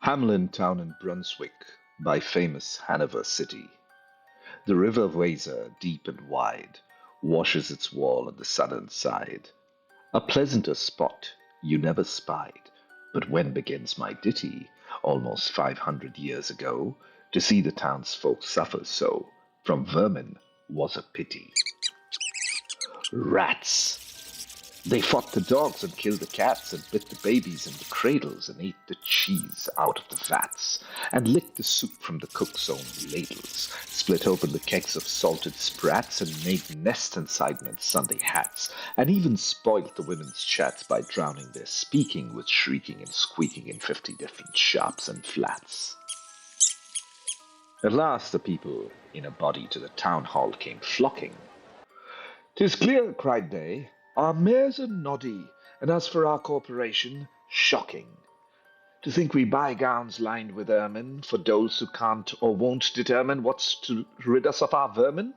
Hamlin Town in Brunswick, by famous Hanover City. The river Weser, deep and wide, washes its wall on the southern side. A pleasanter spot you never spied. But when begins my ditty, almost 500 years ago, to see the townsfolk suffer so, from vermin was a pity. Rats! They fought the dogs and killed the cats and bit the babies in the cradles and ate the cheese out of the vats and licked the soup from the cook's own ladles, split open the kegs of salted sprats and made nests inside men's Sunday hats, and even spoilt the women's chats by drowning their speaking with shrieking and squeaking in 50 different shops and flats. At last the people in a body to the town hall came flocking. "'Tis clear," cried they, "our mayors are noddy, and as for our corporation, shocking. To think we buy gowns lined with ermine for doles who can't or won't determine what's to rid us of our vermin.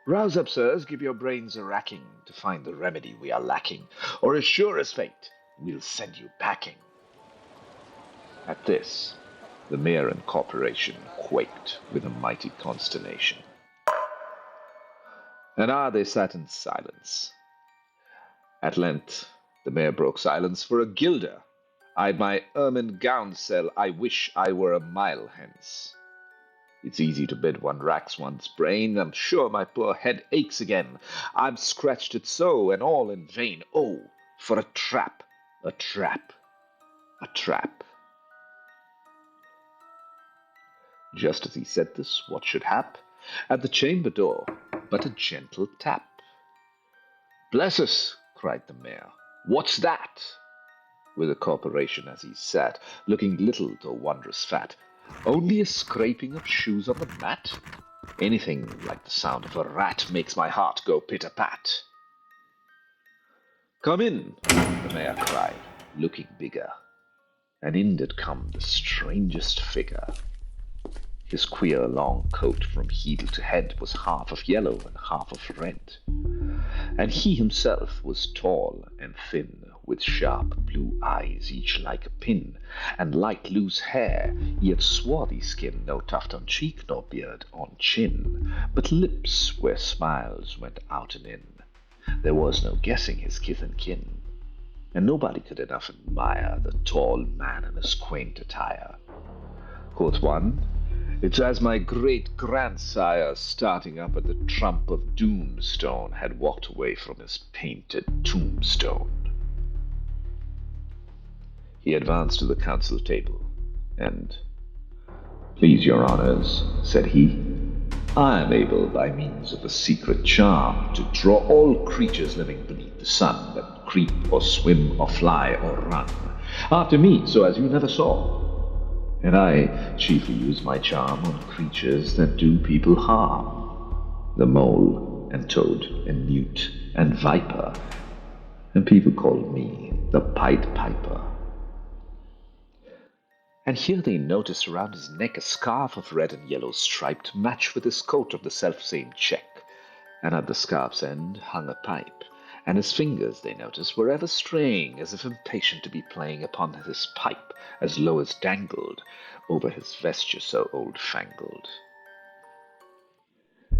Rouse up, sirs, give your brains a racking to find the remedy we are lacking, or as sure as fate, we'll send you packing." At this, the mayor and corporation quaked with a mighty consternation. An hour they sat in silence. At length the mayor broke silence. "For a guilder I'd my ermine gown sell. I wish I were a mile hence. It's easy to bid one racks one's brain. I'm sure my poor head aches again. I've scratched it so, and all in vain. Oh, for a trap, a trap, a trap." Just as he said this, what should hap? At the chamber door, but a gentle tap. "Bless us!" cried the mayor. "What's that?" With the corporation as he sat, looking little though wondrous fat. "Only a scraping of shoes on the mat? Anything like the sound of a rat makes my heart go pit-a-pat." "Come in," the mayor cried, looking bigger, and in did come the strangest figure. His queer long coat from heel to head was half of yellow and half of red, and he himself was tall and thin, with sharp blue eyes, each like a pin, and light loose hair, yet swarthy skin, no tuft on cheek nor beard on chin, but lips where smiles went out and in. There was no guessing his kith and kin, and nobody could enough admire the tall man in his quaint attire. Quoth one, "It's as my great-grandsire, starting up at the trump of Doomstone, had walked away from his painted tombstone." He advanced to the council table, and, "Please your honours," said he, "I am able, by means of a secret charm, to draw all creatures living beneath the sun, that creep or swim or fly or run, after me, so as you never saw. And I chiefly use my charm on creatures that do people harm. The mole and toad and newt and viper, and people call me the Pied Piper." And here they noticed around his neck a scarf of red and yellow stripe to match with his coat of the self-same check, and at the scarf's end hung a pipe, and his fingers, they noticed, were ever straying, as if impatient to be playing upon his pipe, as low as dangled over his vesture so old-fangled.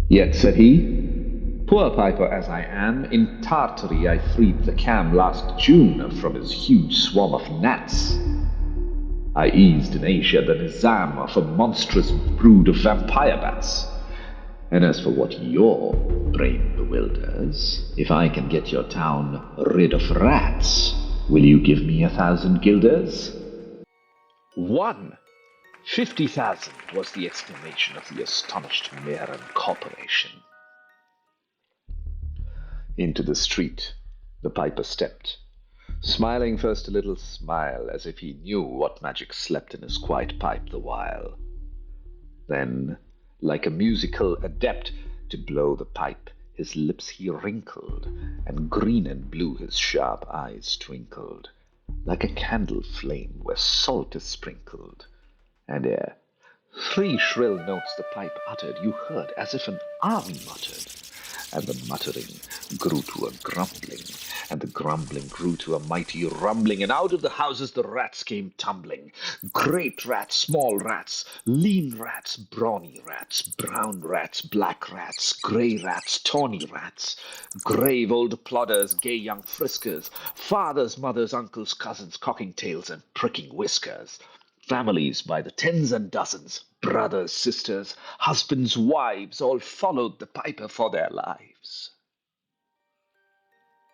"Yet," said he, "poor piper as I am, in Tartary I freed the Cam last June from his huge swarm of gnats. I eased in Asia the Nizam of a monstrous brood of vampire bats. And as for what your brain bewilders, if I can get your town rid of rats, will you give me 1,000 guilders?" "One! 50,000!" was the exclamation of the astonished mayor and corporation. Into the street the piper stepped, smiling first a little smile, as if he knew what magic slept in his quiet pipe the while. Then, like a musical adept, to blow the pipe, his lips he wrinkled, and green and blue his sharp eyes twinkled, like a candle flame where salt is sprinkled. And ere 3 shrill notes the pipe uttered, you heard as if an army muttered, and the muttering grew to a grumbling, and the grumbling grew to a mighty rumbling, and out of the houses the rats came tumbling. Great rats, small rats, lean rats, brawny rats, brown rats, black rats, grey rats, tawny rats, grave old plodders, gay young friskers, fathers, mothers, uncles, cousins, cocking tails and pricking whiskers. Families by the tens and dozens, brothers, sisters, husbands, wives, all followed the piper for their lives.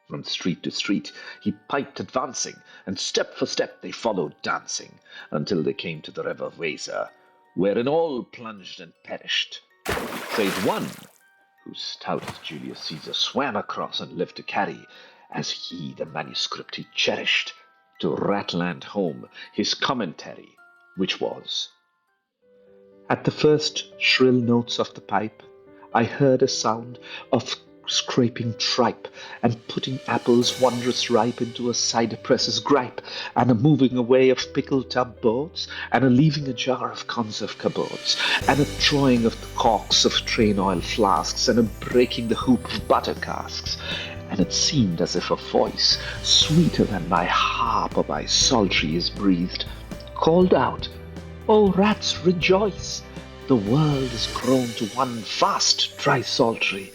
From street to street he piped advancing, and step for step they followed dancing, until they came to the river Weser, wherein all plunged and perished, save one, who stout as Julius Caesar swam across and lived to carry, as he the manuscript he cherished, to Ratland home his commentary, which was: At the first shrill notes of the pipe, I heard a sound of scraping tripe, and putting apples wondrous ripe into a cider presser's gripe, and a moving away of pickled tub boards, and a leaving a jar of conserve cupboards, and a drawing of the corks of train oil flasks, and a breaking the hoop of butter casks. And it seemed as if a voice, sweeter than my harp or my psaltery is breathed, called out, O rats, rejoice! The world is grown to one vast dry psaltery.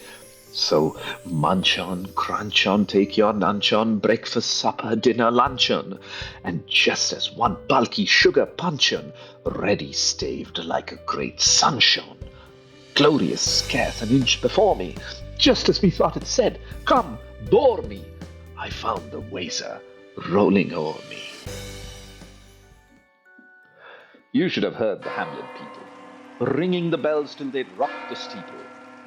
So munch on, crunch on, take your lunch on, breakfast, supper, dinner, luncheon, and just as one bulky sugar puncheon, ready staved like a great sun shone, glorious scarce an inch before me, just as we thought it said, come, bore me, I found the Weser rolling o'er me. You should have heard the hamlet people, ringing the bells till they'd rocked the steeple.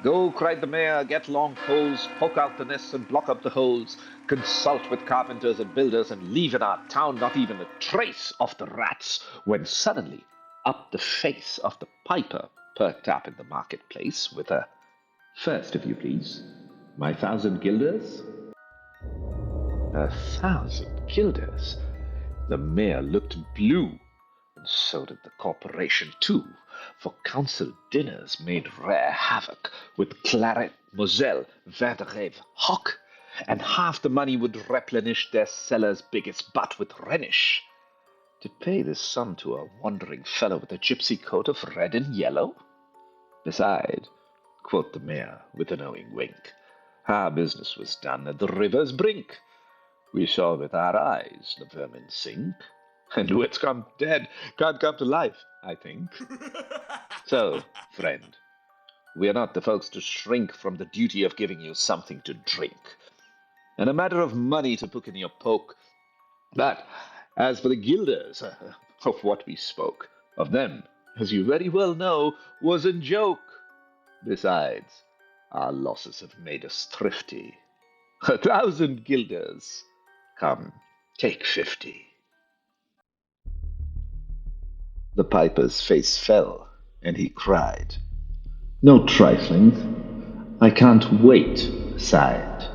Go, cried the mayor, get long poles, poke out the nests and block up the holes, consult with carpenters and builders, and leave in our town not even a trace of the rats, when suddenly up the face of the piper perked up in the marketplace with a, First, if you please, my 1,000 guilders. 1,000 guilders? The mayor looked blue, and so did the corporation too, for council dinners made rare havoc with claret, moselle, vin de rêve, hock, and half the money would replenish their cellar's biggest butt with Rhenish. To pay this sum to a wandering fellow with a gypsy coat of red and yellow? Beside, quoth the mayor with a knowing wink, our business was done at the river's brink. We saw with our eyes the vermin sink, and what's come dead can't come to life, I think. So, friend, we are not the folks to shrink from the duty of giving you something to drink, and a matter of money to put in your poke. But as for the guilders, of what we spoke, of them, as you very well know, was a joke. Besides, our losses have made us thrifty. 1,000 guilders. Come, take 50. The piper's face fell, and he cried, No trifling. I can't wait, sighed.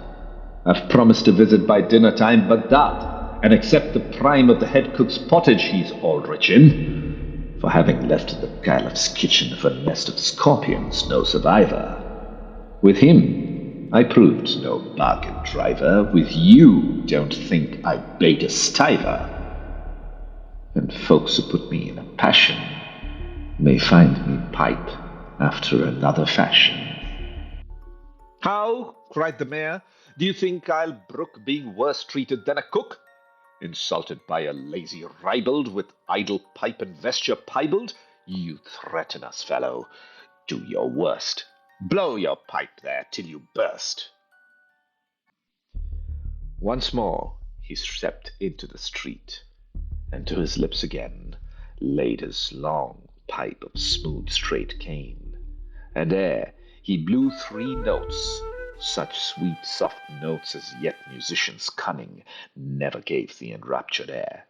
I've promised to visit by dinner time, but that, and accept the prime of the head cook's pottage he's all rich in, for having left the calip's kitchen for a nest of scorpions, no survivor. With him, I proved no bargain driver. With you, don't think I bait a stiver. And folks who put me in a passion may find me pipe after another fashion. How? Cried the mayor. Do you think I'll brook being worse treated than a cook? Insulted by a lazy ribald with idle pipe and vesture piebald? You threaten us, fellow. Do your worst. Blow your pipe there till you burst. Once more he stepped into the street, and to his lips again laid his long pipe of smooth straight cane, and ere he blew 3 notes, such sweet soft notes as yet musician's cunning never gave the enraptured air,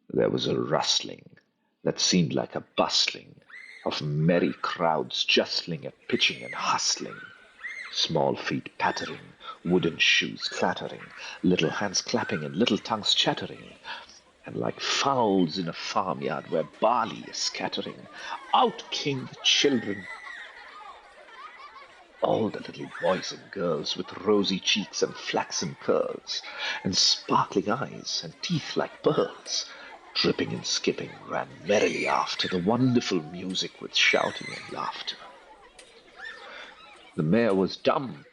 there was a rustling that seemed like a bustling of merry crowds justling and pitching and hustling, small feet pattering, wooden shoes clattering, little hands clapping and little tongues chattering, and like fowls in a farmyard where barley is scattering, out came the children. all the little boys and girls with rosy cheeks and flaxen curls, and sparkling eyes and teeth like pearls, dripping and skipping, ran merrily after the wonderful music with shouting and laughter. The mayor was dumb.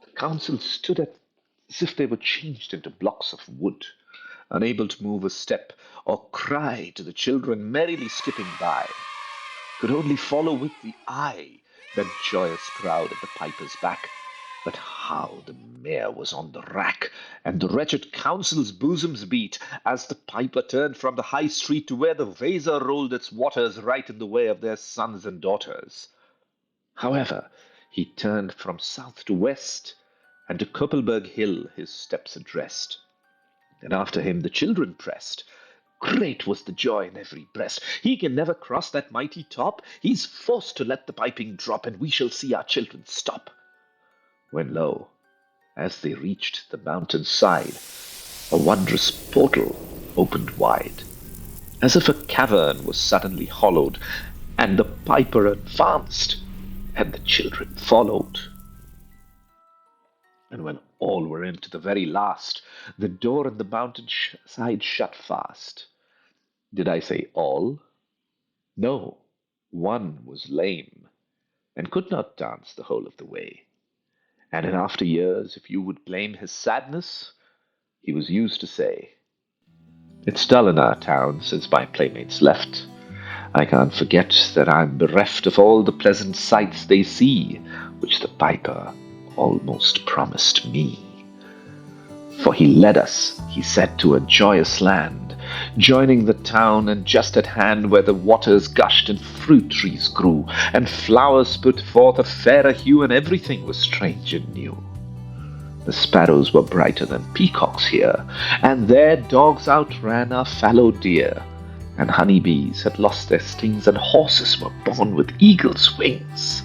The council stood as if they were changed into blocks of wood, unable to move a step or cry to the children merrily skipping by, could only follow with the eye that joyous crowd at the piper's back. But how the mayor was on the rack, and the wretched council's bosoms beat, as the piper turned from the high street to where the Weser rolled its waters right in the way of their sons and daughters. However, he turned from south to west, and to Koppelberg Hill his steps addressed. And after him the children pressed. Great was the joy in every breast. He can never cross that mighty top. He's forced to let the piping drop, and we shall see our children stop. When lo, as they reached the mountain's side, a wondrous portal opened wide, as if a cavern was suddenly hollowed, and the piper advanced, and the children followed. And when all were in to the very last, the door in the mountain side shut fast. Did I say all? No, one was lame, and could not dance the whole of the way. And in after years, if you would blame his sadness, he was used to say, "It's dull in our town since my playmates left. I can't forget that I'm bereft of all the pleasant sights they see, which the piper almost promised me. For he led us, he said, to a joyous land, joining the town, and just at hand where the waters gushed and fruit trees grew, and flowers put forth a fairer hue, and everything was strange and new. The sparrows were brighter than peacocks here, and their dogs outran our fallow deer, and honeybees had lost their stings, and horses were born with eagles' wings.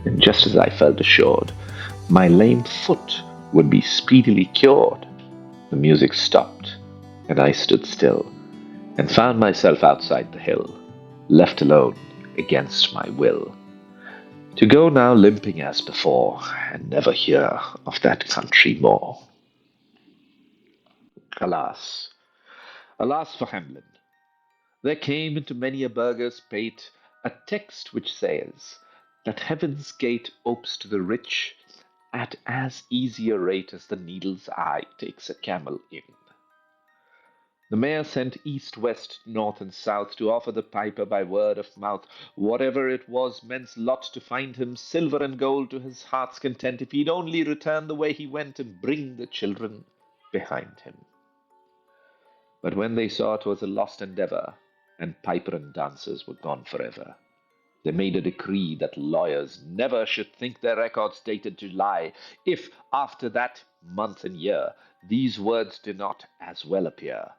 And just as I felt assured my lame foot would be speedily cured, the music stopped, and I stood still, and found myself outside the hill, left alone against my will, to go now limping as before, and never hear of that country more. Alas, alas for Hamlin! There came into many a burgher's pate a text which says that heaven's gate opes to the rich at as easy a rate as the needle's eye takes a camel in. The mayor sent east, west, north, and south to offer the piper by word of mouth whatever it was men's lot to find him silver and gold to his heart's content, if he'd only return the way he went and bring the children behind him. But when they saw 'twas a lost endeavor, and piper and dancers were gone forever, they made a decree that lawyers never should think their records dated July, if after that month and year these words did not as well appear.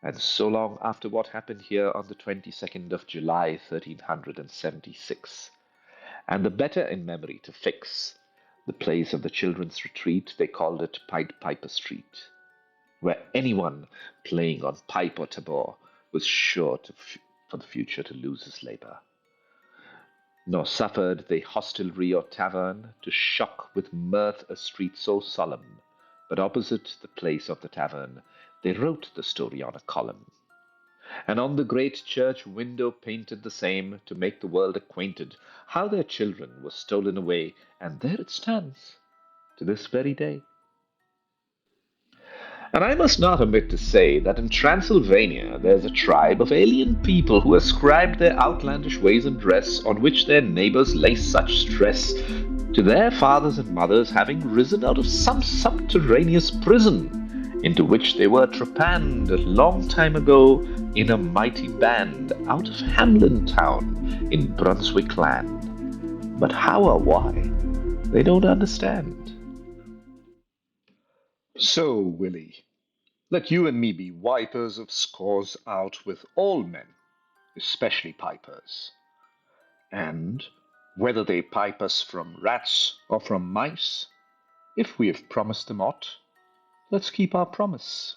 And so long after what happened here on the 22nd of July, 1376, and the better in memory to fix the place of the children's retreat, they called it Pied Piper Street, where anyone playing on pipe or tabor was sure for the future to lose his labor. Nor suffered they hostelry or tavern to shock with mirth a street so solemn, but opposite the place of the tavern they wrote the story on a column, and on the great church window painted the same, to make the world acquainted how their children were stolen away, and there it stands to this very day. And I must not omit to say that in Transylvania there's a tribe of alien people who ascribed their outlandish ways and dress, on which their neighbors lay such stress, to their fathers and mothers having risen out of some subterraneous prison, into which they were trepanned a long time ago in a mighty band out of Hamlin town in Brunswick land. But how or why, they don't understand. So, Willie, let you and me be wipers of scores out with all men, especially pipers. And whether they pipe us from rats or from mice, if we have promised them aught, let's keep our promise.